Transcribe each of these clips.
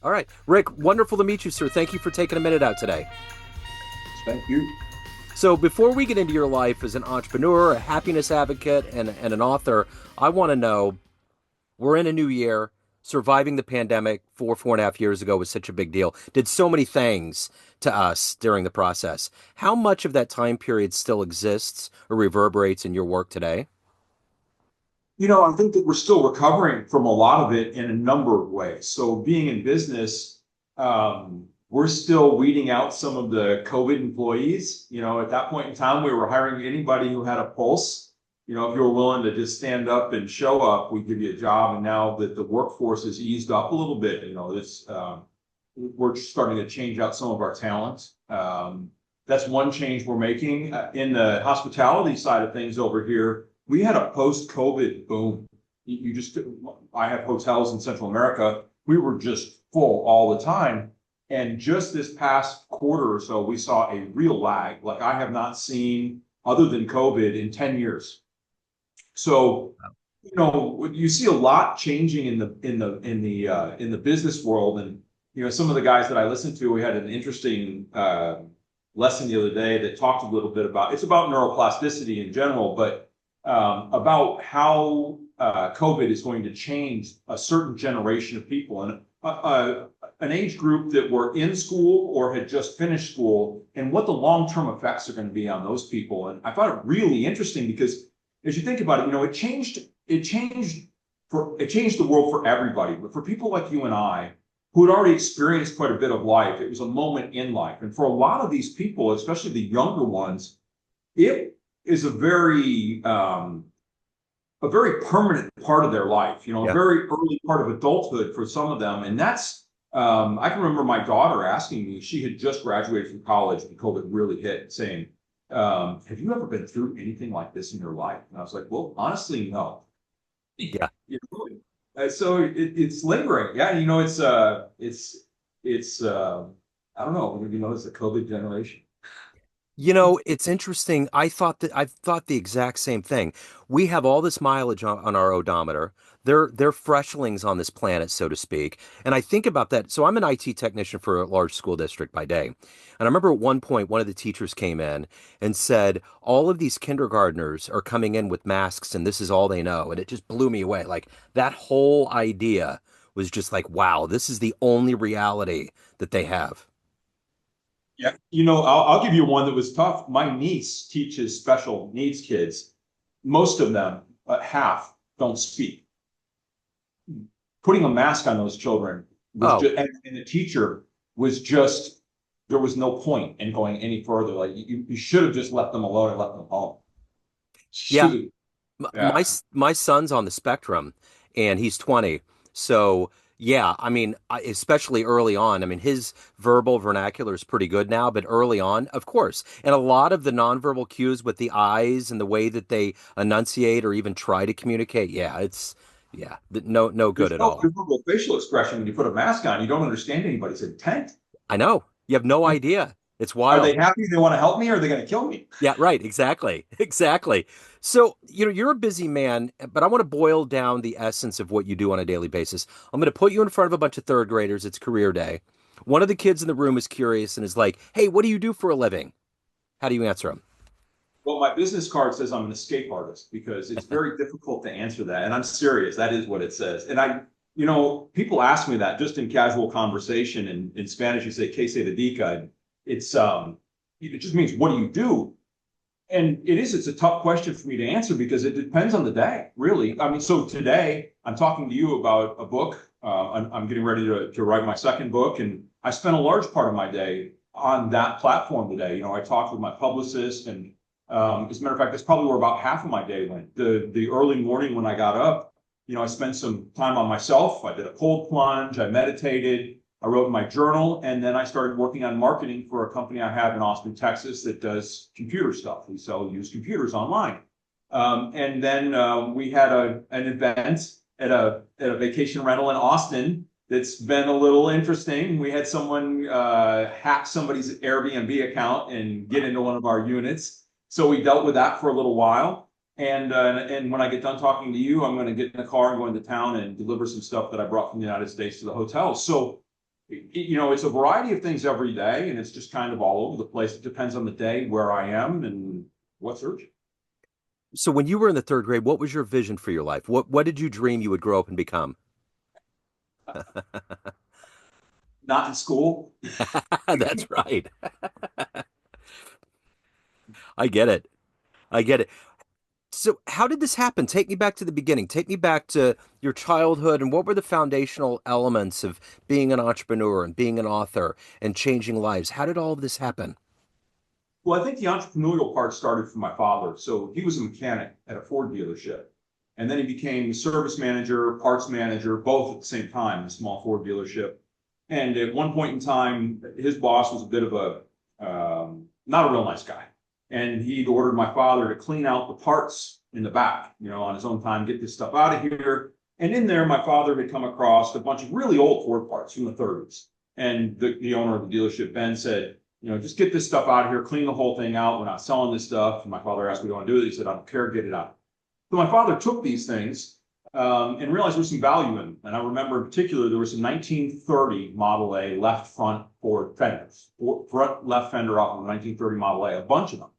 All right. Rick, wonderful to meet you, sir. Thank you for taking a minute out today. Thank you. So, before we get into your life as an entrepreneur, a happiness advocate, and an author, I want to know, we're in a new year. Surviving the pandemic 4.5 years ago was such a big deal. Did so many things to us during the process. How much of that time period still exists or reverberates in your work today? I think that we're still recovering from a lot of it in a number of ways. So being in business, we're still weeding out some of the COVID employees. At that point in time, we were hiring anybody who had a pulse. If you were willing to just stand up and show up, we give you a job. And now that the workforce has eased up a little bit, we're starting to change out some of our talent. That's one change we're making. In the hospitality side of things over here, we had a post-COVID boom. I have hotels in Central America. We were just full all the time. And just this past quarter or so, we saw a real lag, like I have not seen other than COVID in 10 years. So, you see a lot changing in the business world. And, some of the guys that I listened to, we had an interesting lesson the other day that talked a little bit about, it's about neuroplasticity in general, but about how COVID is going to change a certain generation of people, and an age group that were in school or had just finished school, and what the long-term effects are going to be on those people. And I found it really interesting because as you think about it, it changed the world for everybody, but for people like you and I, who had already experienced quite a bit of life, it was a moment in life. And for a lot of these people, especially the younger ones, it is a very permanent part of their life, a Yeah. very early part of adulthood for some of them. And that's, I can remember my daughter asking me, she had just graduated from college when COVID really hit, saying, have you ever been through anything like this in your life? And I was like, well, honestly, no. Yeah. So it's lingering. Yeah, it's I don't know, it's the COVID generation. It's interesting. I've thought the exact same thing. We have all this mileage on our odometer. They're freshlings on this planet, so to speak. And I think about that. So I'm an IT technician for a large school district by day. And I remember at one point one of the teachers came in and said, all of these kindergartners are coming in with masks and this is all they know. And it just blew me away. Like that whole idea was just like, wow, this is the only reality that they have. Yeah, I'll give you one that was tough. My niece teaches special needs kids. Most of them, half, don't speak. Putting a mask on those children was Oh, just, and the teacher was just, there was no point in going any further. Like you should have just left them alone and left them home. yeah. Shoot. My Yeah. my son's on the spectrum and he's 20. So, yeah, I mean, especially early on, I mean, his verbal vernacular is pretty good now, but early on, of course. And a lot of the nonverbal cues with the eyes and the way that they enunciate or even try to communicate, yeah, no good There's at no all. visible facial expression when you put a mask on. You don't understand anybody's intent. I know. You have no idea. It's Are they wild. happy they want to help me or are they going to kill me? Yeah, right. Exactly. Exactly. So, you're a busy man, but I want to boil down the essence of what you do on a daily basis. I'm going to put you in front of a bunch of third graders. It's career day. One of the kids in the room is curious and is like, "Hey, what do you do for a living?" How do you answer him? Well, my business card says I'm an escape artist because it's very difficult to answer that. And I'm serious. That is what it says. And people ask me that just in casual conversation. And in Spanish, you say, "Que se dedica?" It's, it just means, what do you do? And it's a tough question for me to answer because it depends on the day, really. I mean, so today I'm talking to you about a book. I'm getting ready to write my second book. And I spent a large part of my day on that platform today. I talked with my publicist and as a matter of fact, that's probably where about half of my day went. The early morning when I got up, I spent some time on myself. I did a cold plunge. I meditated. I wrote in my journal, and then I started working on marketing for a company I have in Austin, Texas, that does computer stuff. We sell used computers online. And then we had an event at a vacation rental in Austin that's been a little interesting. We had someone hack somebody's Airbnb account and get into one of our units. So we dealt with that for a little while. And when I get done talking to you, I'm going to get in the car and go into town and deliver some stuff that I brought from the United States to the hotel. So It's a variety of things every day, and it's just kind of all over the place. It depends on the day, where I am, and what's urgent. So when you were in the third grade, what was your vision for your life? What did you dream you would grow up and become? Not in school. That's right. I get it. I get it. So how did this happen? Take me back to the beginning. Take me back to your childhood and what were the foundational elements of being an entrepreneur and being an author and changing lives? How did all of this happen? Well, I think the entrepreneurial part started from my father. So he was a mechanic at a Ford dealership. And then he became service manager, parts manager, both at the same time in a small Ford dealership. And at one point in time, his boss was a bit of not a real nice guy. And he'd ordered my father to clean out the parts in the back, on his own time, get this stuff out of here. And in there, my father had come across a bunch of really old Ford parts from the 30s. And the owner of the dealership, Ben, said, just get this stuff out of here, clean the whole thing out. We're not selling this stuff. And my father asked me, do you want to do it? He said, I don't care, get it out. So my father took these things and realized there was some value in them. And I remember in particular, there was a 1930 Model A left front Ford fenders, front left fender off of a 1930 Model A, a bunch of them.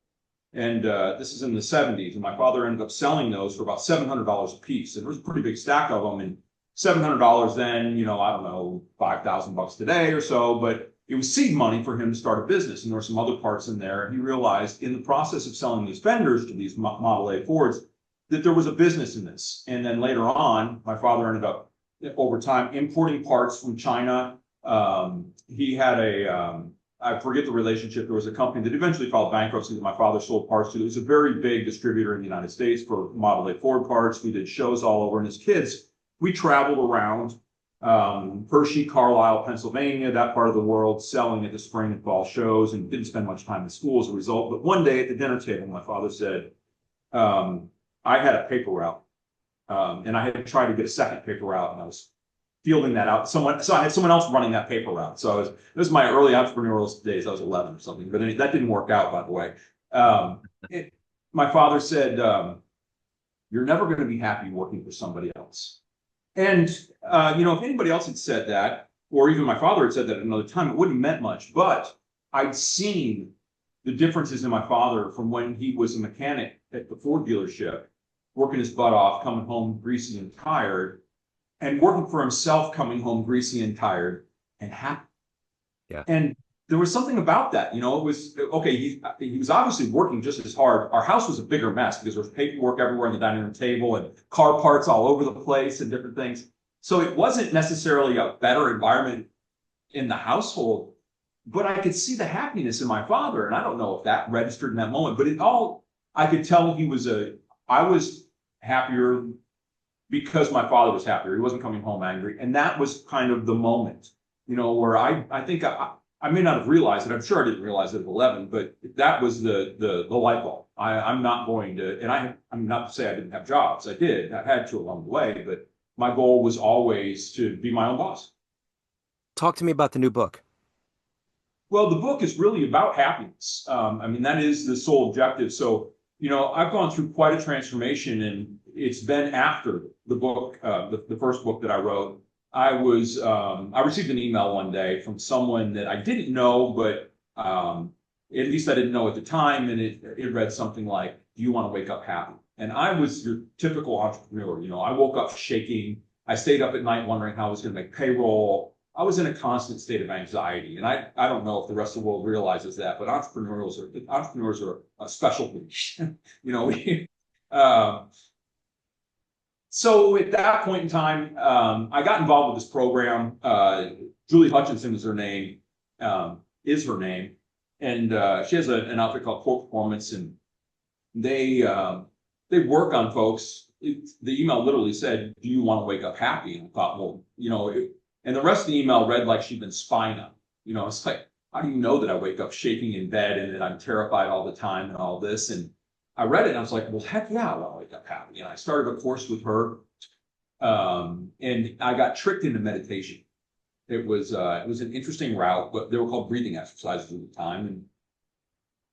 And this is in the 70s. And my father ended up selling those for about $700 a piece. And there was a pretty big stack of them. And $700 then, I don't know, 5,000 bucks today or so. But it was seed money for him to start a business. And there were some other parts in there. And he realized in the process of selling these fenders to these Model A Fords that there was a business in this. And then later on, my father ended up over time importing parts from China. He had I forget the relationship. There was a company that eventually filed bankruptcy that my father sold parts to. It was a very big distributor in the United States for Model A Ford parts. We did shows all over. And as kids, we traveled around Hershey, Carlisle, Pennsylvania, that part of the world, selling at the spring and fall shows, and didn't spend much time in school as a result. But one day at the dinner table, my father said, I had a paper route, and I had tried to get a second paper route, and I was fielding that out. So I had someone else running that paper route. So this was my early entrepreneurial days. I was 11 or something, but that didn't work out, by the way. My father said, "You're never going to be happy working for somebody else." And if anybody else had said that, or even my father had said that at another time, it wouldn't have meant much. But I'd seen the differences in my father from when he was a mechanic at the Ford dealership, working his butt off, coming home greasy and tired, and working for himself, coming home greasy and tired and happy. Yeah. And there was something about that, it was okay. He was obviously working just as hard. Our house was a bigger mess because there was paperwork everywhere on the dining room table and car parts all over the place and different things. So it wasn't necessarily a better environment in the household, but I could see the happiness in my father. And I don't know if that registered in that moment, but I could tell I was happier because my father was happier. He wasn't coming home angry. And that was kind of the moment, where I think I may not have realized it. I'm sure I didn't realize it at 11, but that was the light bulb. I'm not going to, and I'm not to say I didn't have jobs. I did. I had to along the way, but my goal was always to be my own boss. Talk to me about the new book. Well, the book is really about happiness. That is the sole objective. So, I've gone through quite a transformation, and it's been after the book, the first book that I wrote. I received an email one day from someone that I didn't know, but at least I didn't know at the time, and it read something like, "Do you want to wake up happy?" And I was your typical entrepreneur. I woke up shaking. I stayed up at night wondering how I was going to make payroll. I was in a constant state of anxiety, and I don't know if the rest of the world realizes that, but entrepreneurs are a special breed. So at that point in time, I got involved with this program. Julie Hutchinson is her name, and she has an outfit called Core Performance, and they work on folks. The email literally said, "Do you want to wake up happy?" And I thought, well, and the rest of the email read like she'd been spying on me. It's like, how do you know that I wake up shaking in bed and that I'm terrified all the time and all this? And I read it and I was like, well, heck yeah, I want to wake up happy. And I started a course with her, and I got tricked into meditation. It was an interesting route, but they were called breathing exercises at the time. And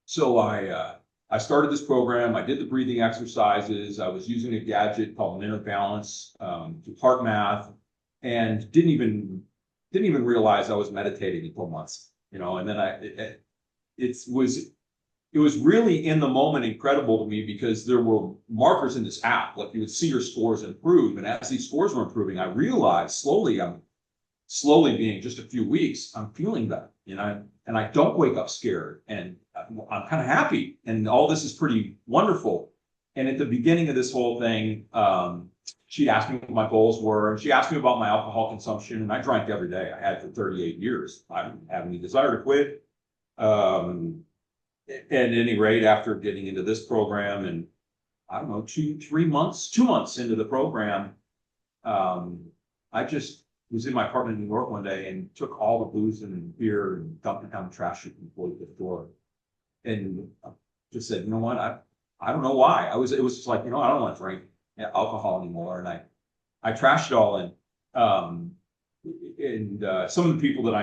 so I started this program. I did the breathing exercises. I was using a gadget called an inner balance, to heart math, and didn't even didn't even realize I was meditating until months, and then it was it was really in the moment incredible to me because there were markers in this app, like you would see your scores improve. And as these scores were improving, I realized I'm slowly being just a few weeks, I'm feeling better, and I don't wake up scared, and I'm kind of happy, and all this is pretty wonderful. And at the beginning of this whole thing, she asked me what my goals were, and she asked me about my alcohol consumption, and I drank every day. I had for 38 years. I didn't have any desire to quit. At any rate, after getting into this program, and I don't know, 2 months into the program, I just was in my apartment in New York one day and took all the booze and beer and dumped it down the trash chute and closed the door. And just said, you know what, I don't know why. It was just like, I don't want to drink alcohol anymore. And I trashed it all in. Some of the people that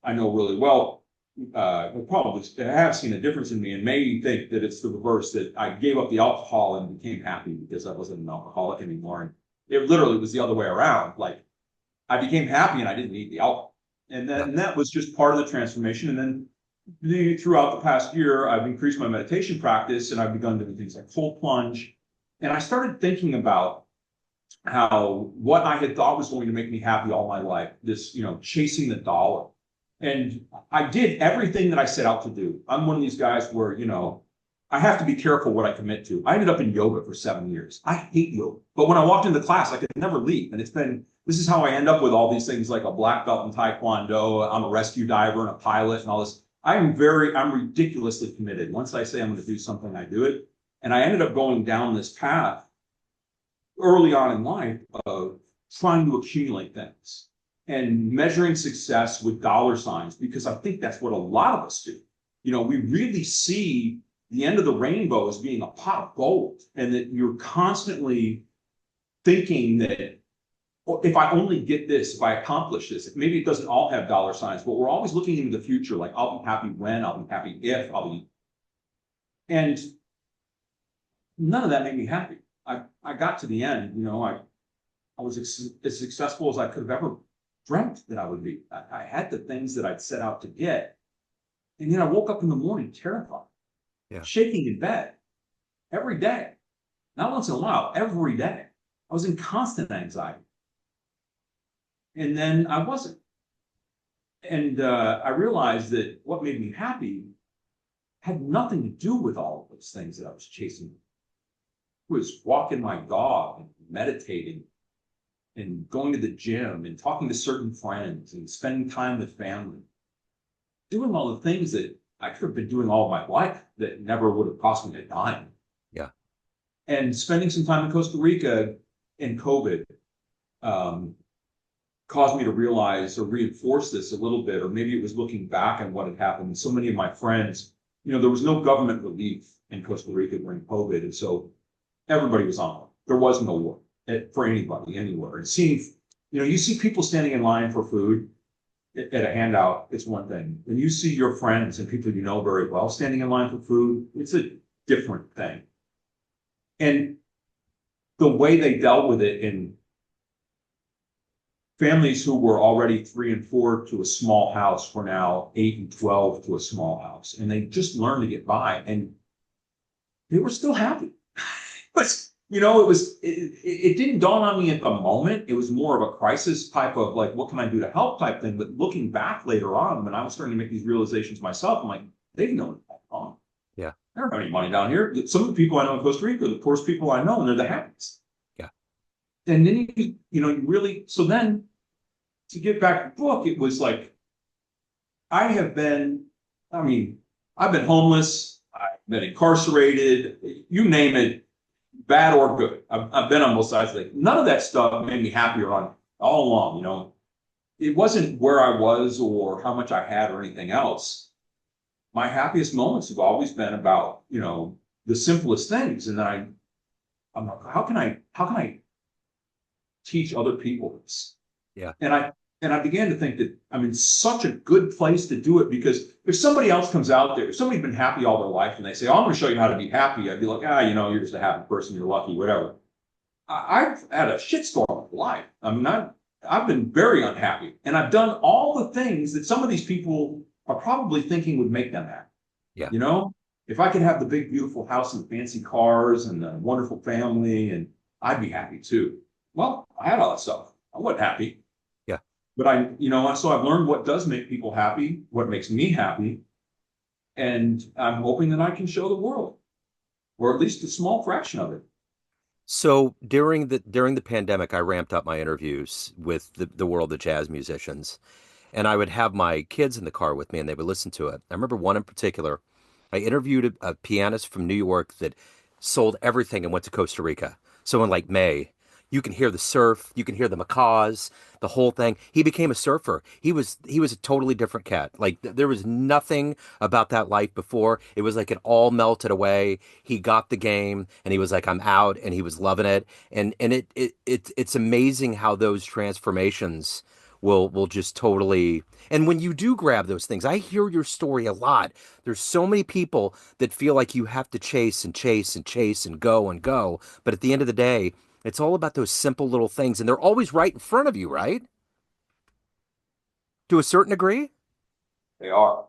I know really well will probably have seen a difference in me and may think that it's the reverse, that I gave up the alcohol and became happy because I wasn't an alcoholic anymore. And it literally was the other way around. Like, I became happy and I didn't need the alcohol. And that was just part of the transformation. And then throughout the past year, I've increased my meditation practice and I've begun doing things like cold plunge. And I started thinking about how what I had thought was going to make me happy all my life, this, chasing the dollar. And I did everything that I set out to do. I'm one of these guys where, I have to be careful what I commit to. I ended up in yoga for 7 years. I hate yoga. But when I walked into class, I could never leave. And this is how I end up with all these things like a black belt in Taekwondo. I'm a rescue diver and a pilot and all this. I'm ridiculously committed. Once I say I'm going to do something, I do it. And I ended up going down this path early on in life of trying to accumulate things and measuring success with dollar signs, because I think that's what a lot of us do. We really see the end of the rainbow as being a pot of gold, and that you're constantly thinking that if I only get this, if I accomplish this, maybe it doesn't all have dollar signs, but we're always looking into the future, like I'll be happy when, I'll be happy if, and none of that made me happy. I got to the end, I was as successful as I could have ever dreamt that I would be. I had the things that I'd set out to get. And then I woke up in the morning terrified, shaking in bed every day, not once in a while, every day. I was in constant anxiety. And then I wasn't. And I realized that what made me happy had nothing to do with all of those things that I was chasing. It was walking my dog and meditating and going to the gym and talking to certain friends and spending time with family, doing all the things that I could have been doing all of my life that never would have cost me a dime. Yeah. And spending some time in Costa Rica in COVID caused me to realize or reinforce this a little bit, or maybe it was looking back on what had happened. So many of my friends, there was no government relief in Costa Rica during COVID. And so everybody was on. There was no war for anybody anywhere. And you see people standing in line for food at a handout, it's one thing. When you see your friends and people you know very well standing in line for food, it's a different thing. And the way they dealt with it in families who were already 3 and 4 to a small house were now 8 and 12 to a small house. And they just learned to get by, and they were still happy. But it didn't dawn on me at the moment. It was more of a crisis type of like, what can I do to help type thing. But looking back later on, when I was starting to make these realizations myself, I'm like, they've known it all along. Yeah. I don't have any money down here. Some of the people I know in Costa Rica are the poorest people I know, and they're the happiest. Yeah. And then you really, so then to get back to the book, it was like, I've been homeless, I've been incarcerated, you name it, bad or good. I've been on both sides. Like, none of that stuff made me happier all along. It wasn't where I was or how much I had or anything else. My happiest moments have always been about, the simplest things. And then I'm like, how can I teach other people this? Yeah. And I began to think that I'm in such a good place to do it, because if somebody else comes out there, if somebody's been happy all their life and they say, oh, I'm going to show you how to be happy, I'd be like, you're just a happy person, you're lucky, whatever. I've had a shitstorm of life. I've been very unhappy, and I've done all the things that some of these people are probably thinking would make them happy. Yeah. You know, if I could have the big, beautiful house and fancy cars and a wonderful family, and I'd be happy too. Well, I had all that stuff. I wasn't happy, Yeah. but so I've learned what does make people happy, what makes me happy, and I'm hoping that I can show the world, or at least a small fraction of it. So during the pandemic, I ramped up my interviews with the world of jazz musicians, and I would have my kids in the car with me, and they would listen to it. I remember one in particular. I interviewed a pianist from New York that sold everything and went to Costa Rica. So in like May, you can hear the surf, you can hear the macaws, the whole thing. He became a surfer. He was a totally different cat. Like there was nothing about that life before. It was like it all melted away. He got the game and he was like, I'm out, and he was loving it. And it's amazing how those transformations will just totally. And when you do grab those things, I hear your story a lot. There's so many people that feel like you have to chase and chase and chase and go, but at the end of the day, it's all about those simple little things, and they're always right in front of you, right? To a certain degree, They are.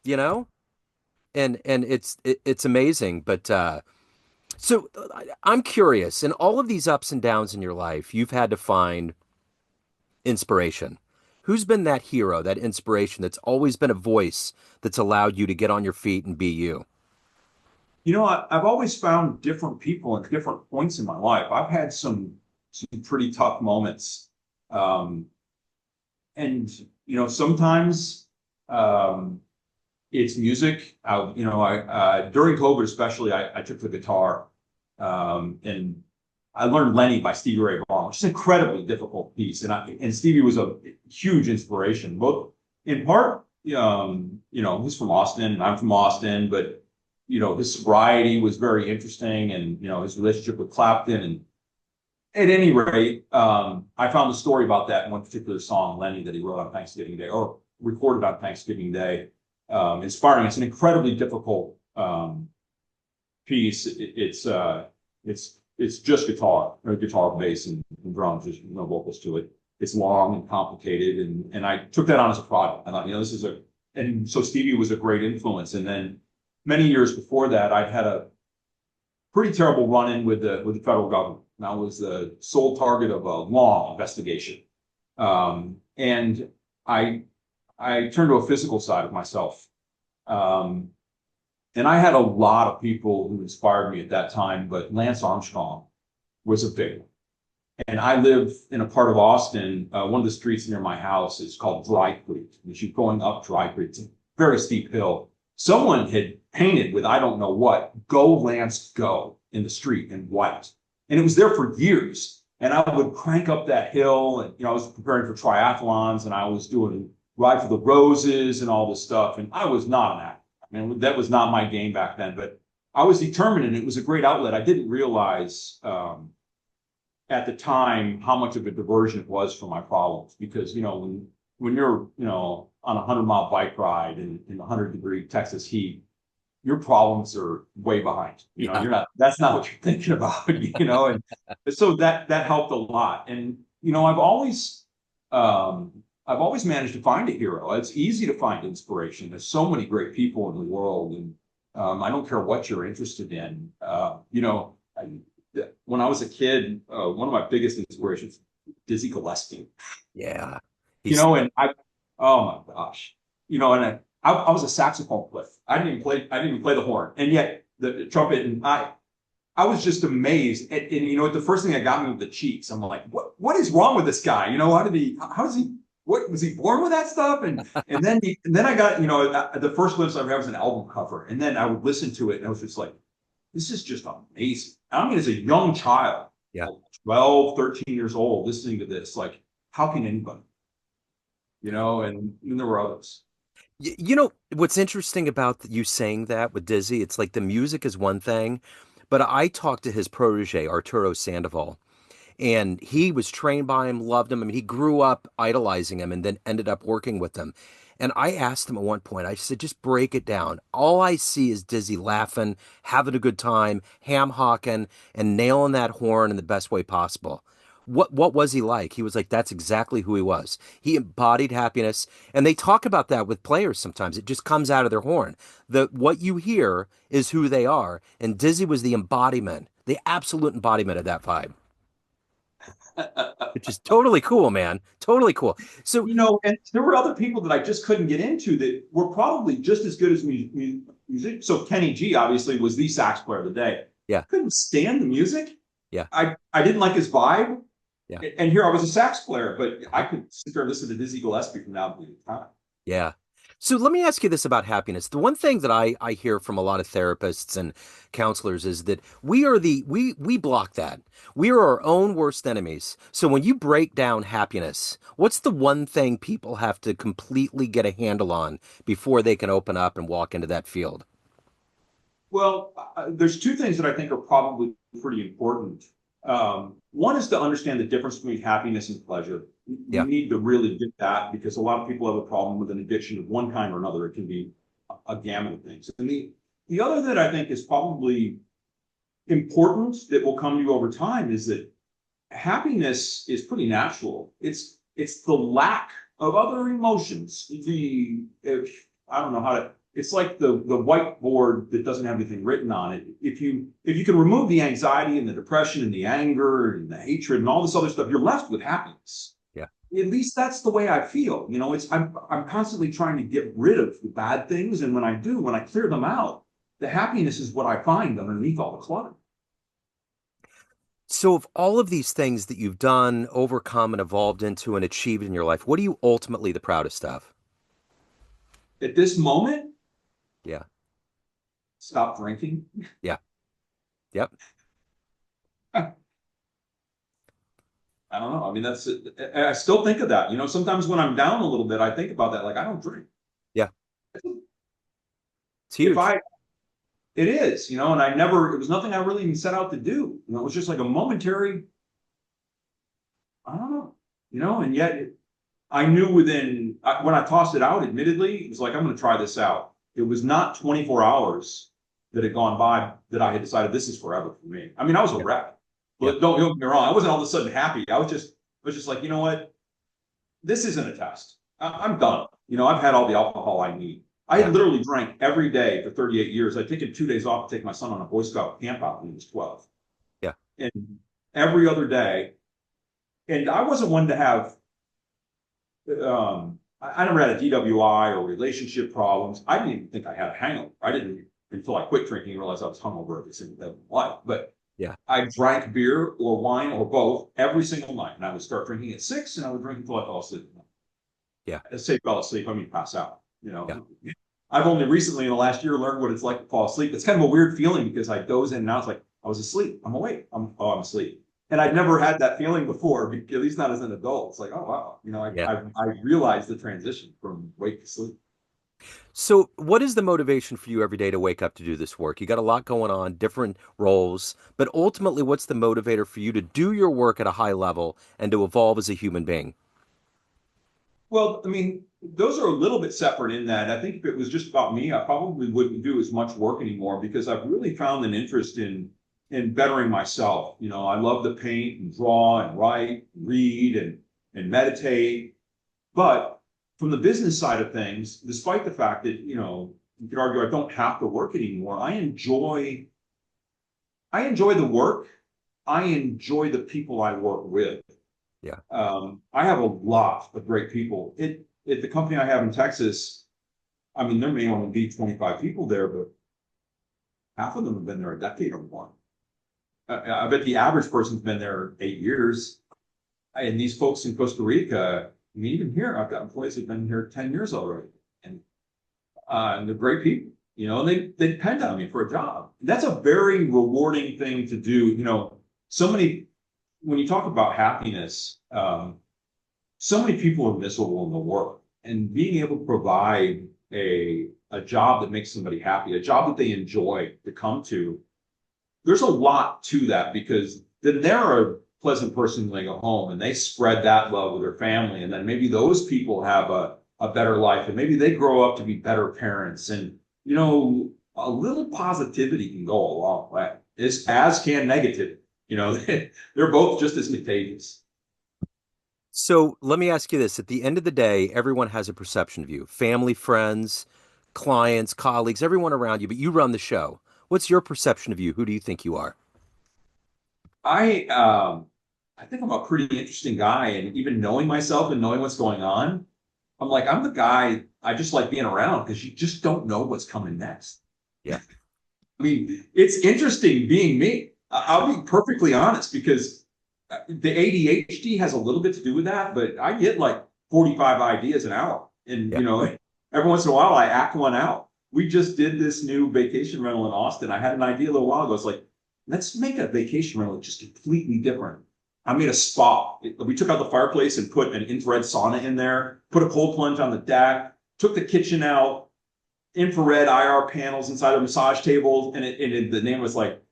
you know? And it's amazing, but I'm curious, in all of these ups and downs in your life, you've had to find inspiration. Who's been that hero, that inspiration that's always been a voice that's allowed you to get on your feet and be you? I've always found different people at different points in my life. I've had some pretty tough moments. Um, and sometimes um, it's music. I during COVID especially, I took the guitar, and I learned Lenny by Stevie Ray Vaughan, which is an incredibly difficult piece. And Stevie was a huge inspiration, both in part, he's from Austin and I'm from Austin, but his sobriety was very interesting, and his relationship with Clapton. And at any rate, I found the story about that in one particular song, Lenny, that he wrote on Thanksgiving Day, or recorded on Thanksgiving Day. Inspiring. It's an incredibly difficult piece. It's just guitar, bass, and drums. There's no vocals to it. It's long and complicated, and I took that on as a project. I thought, this is and so Stevie was a great influence. And then many years before that, I'd had a pretty terrible run-in with the federal government. And I was the sole target of a long investigation. And I turned to a physical side of myself. Um, and I had a lot of people who inspired me at that time, but Lance Armstrong was a big one. And I live in a part of Austin. One of the streets near my house is called Dry Creek. As you're going up Dry Creek, it's a very steep hill. Someone had painted with, I don't know what, "Go Lance Go" in the street in white. And it was there for years. And I would crank up that hill, and I was preparing for triathlons, and I was doing Ride for the Roses and all this stuff. And I was not an athlete. I mean, that was not my game back then, but I was determined, and it was a great outlet. I didn't realize at the time how much of a diversion it was from my problems, because when you're on a 100-mile bike ride in 100-degree Texas heat, your problems are way behind. Yeah. You're not. That's not what you're thinking about. And so that helped a lot. And um, I've always managed to find a hero. It's easy to find inspiration. There's so many great people in the world, and I don't care what you're interested in. When I was a kid, one of my biggest inspirations, Dizzy Gillespie. Yeah. He's And oh my gosh, and I was a saxophone player. I didn't even play the horn, and yet the trumpet, and I was just amazed. And the first thing that got me with the cheeks, I'm like, what is wrong with this guy? How does he, what was he born with that stuff? And then I got, the first glimpse I ever had was an album cover. And then I would listen to it, and I was just like, this is just amazing. I mean, as a young child, yeah. 12, 13 years old, listening to this, like, how can anybody? And there were others. You know what's interesting about you saying that with Dizzy? It's like the music is one thing, but I talked to his protege, Arturo Sandoval, and he was trained by him, loved him. I mean, he grew up idolizing him and then ended up working with him. And I asked him at one point, I said, just break it down. All I see is Dizzy laughing, having a good time, ham hocking, and nailing that horn in the best way possible. What was he like? He was like, that's exactly who he was. He embodied happiness. And they talk about that with players sometimes. It just comes out of their horn. What you hear is who they are. And Dizzy was the embodiment, the absolute embodiment of that vibe, which is totally cool, man. Totally cool. So And there were other people that I just couldn't get into that were probably just as good as music. So Kenny G obviously was the sax player of the day. yeah, Couldn't stand the music. yeah, I didn't like his vibe. yeah. And here I was a sax player, but I could sit there and listen to Dizzy Gillespie from now to the time. Yeah. So let me ask you this about happiness. The one thing that I hear from a lot of therapists and counselors is that we block that. We are our own worst enemies. So when you break down happiness, what's the one thing people have to completely get a handle on before they can open up and walk into that field? Well, there's two things that I think are probably pretty important. One is to understand the difference between happiness and pleasure. You Yeah. need to really get that because a lot of people have a problem with an addiction of one kind or another. It can be a gamut of things. And the other that I think is probably important that will come to you over time is that happiness is pretty natural. It's the lack of other emotions. If I don't know how to, it's like the whiteboard that doesn't have anything written on it. If you can remove the anxiety and the depression and the anger and the hatred and all this other stuff, you're left with happiness. Yeah. At least that's the way I feel. I'm constantly trying to get rid of the bad things, and when I clear them out, the happiness is what I find underneath all the clutter. So of all of these things that you've done, overcome and evolved into and achieved in your life, what are you ultimately the proudest of? At this moment, Yeah. stop drinking. Yeah. Yep. I don't know. I mean, I still think of that. Sometimes when I'm down a little bit, I think about that. Like, I don't drink. Yeah. It's If huge. I, it is, and it was nothing I really even set out to do. It was just like a momentary, I don't know, and yet I knew when I tossed it out, admittedly, it was like, I'm going to try this out. It was not 24 hours that had gone by that I had decided this is forever for me. I mean, I was a Yeah. wreck. Yeah. But don't get me wrong. I wasn't all of a sudden happy. I was just like, you know what? This isn't a test. I'm done. I've had all the alcohol I need. I Yeah. had literally drank every day for 38 years. I'd taken 2 days off to take my son on a Boy Scout camp out when he was 12. Yeah. And every other day. And I wasn't one to have, I never had a DWI or relationship problems. I didn't even think I had a hangover. I didn't until I quit drinking and realized I was hungover every single day of my life. But Yeah. I drank beer or wine or both every single night. And I would start drinking at 6 and I would drink until I fell asleep. Yeah. I say fell asleep, I mean pass out. Yeah. I've only recently in the last year learned what it's like to fall asleep. It's kind of a weird feeling because I doze in and out. It's like I was asleep. I'm awake. I'm asleep. And I'd never had that feeling before, at least not as an adult. It's like, oh wow, Yeah. I realized the transition from wake to sleep. So, what is the motivation for you every day to wake up to do this work? You got a lot going on, different roles, but ultimately, what's the motivator for you to do your work at a high level and to evolve as a human being? Well, I mean, those are a little bit separate in that I think if it was just about me, I probably wouldn't do as much work anymore because I've really found an interest in bettering myself. I love to paint and draw and write, and read and meditate. But from the business side of things, despite the fact that, you could argue I don't have to work anymore, I enjoy the work. I enjoy the people I work with. Yeah. I have a lot of great people. At the company I have in Texas, I mean, there may only be 25 people there, but half of them have been there a decade or more. I bet the average person's been there 8 years. And these folks in Costa Rica, I mean, even here, I've got employees who've been here 10 years already. And they're great people, and they depend on me for a job. That's a very rewarding thing to do. So many, when you talk about happiness, so many people are miserable in the work, and being able to provide a job that makes somebody happy, a job that they enjoy to come to, there's a lot to that because then they're a pleasant person when they go home and they spread that love with their family. And then maybe those people have a better life and maybe they grow up to be better parents. And, a little positivity can go a long way, as can negativity. You know, they're both just as contagious. So let me ask you this. At the end of the day, everyone has a perception of you. Family, friends, clients, colleagues, everyone around you, but you run the show. What's your perception of you? Who do you think you are? I um I think I'm a pretty interesting guy, and even knowing myself and knowing what's going on, I'm like I'm the guy I just like being around because you just don't know what's coming next. Yeah. I mean, it's interesting being me. I'll be perfectly honest because the ADHD has a little bit to do with that, but I get like 45 ideas an hour. And, Yeah. you know, every once in a while I act one out. We just did this new vacation rental in Austin. I had an idea a little while ago. It's like, let's make a vacation rental just completely different. I made a spa. We took out the fireplace and put an infrared sauna in there, put a cold plunge on the deck, took the kitchen out, infrared IR panels inside of massage tables, and the name was like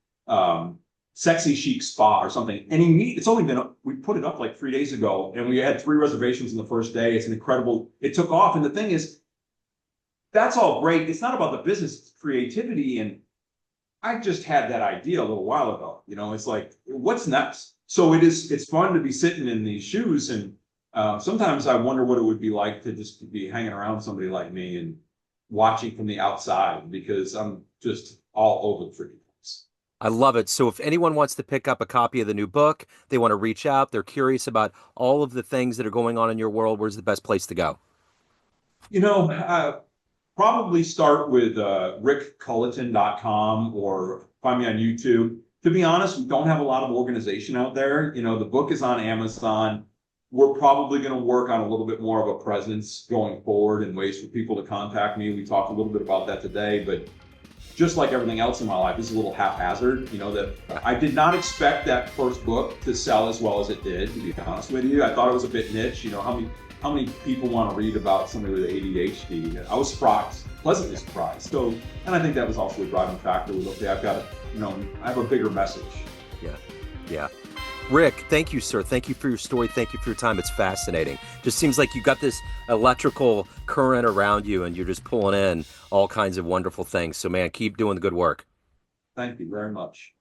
Sexy Chic Spa or something. And it's only been we put it up like 3 days ago, and we had 3 reservations in the first day. It's an incredible. It took off, and the thing is, that's all great. It's not about the business, it's creativity, and I just had that idea a little while ago. You know, it's like, what's next? So it's fun to be sitting in these shoes, and sometimes I wonder what it would be like to just be hanging around somebody like me and watching from the outside because I'm just all over the freaking place. I love it. So if anyone wants to pick up a copy of the new book, they want to reach out, they're curious about all of the things that are going on in your world, where's the best place to go? You know, probably start with rickculleton.com or find me on YouTube. To be honest, we don't have a lot of organization out there. You know, the book is on Amazon. We're probably going to work on a little bit more of a presence going forward and ways for people to contact me. We talked a little bit about that today, but just like everything else in my life, it's a little haphazard. You know, that I did not expect that first book to sell as well as it did, to be honest with you. I thought it was a bit niche. You know, how many people want to read about somebody with ADHD? I was surprised, pleasantly surprised. So, and I think that was also a driving factor with, okay, I've got to, you know, I have a bigger message. Yeah. Yeah. Rick, thank you, sir. Thank you for your story. Thank you for your time. It's fascinating. Just seems like you got this electrical current around you and you're just pulling in all kinds of wonderful things. So, man, keep doing the good work. Thank you very much.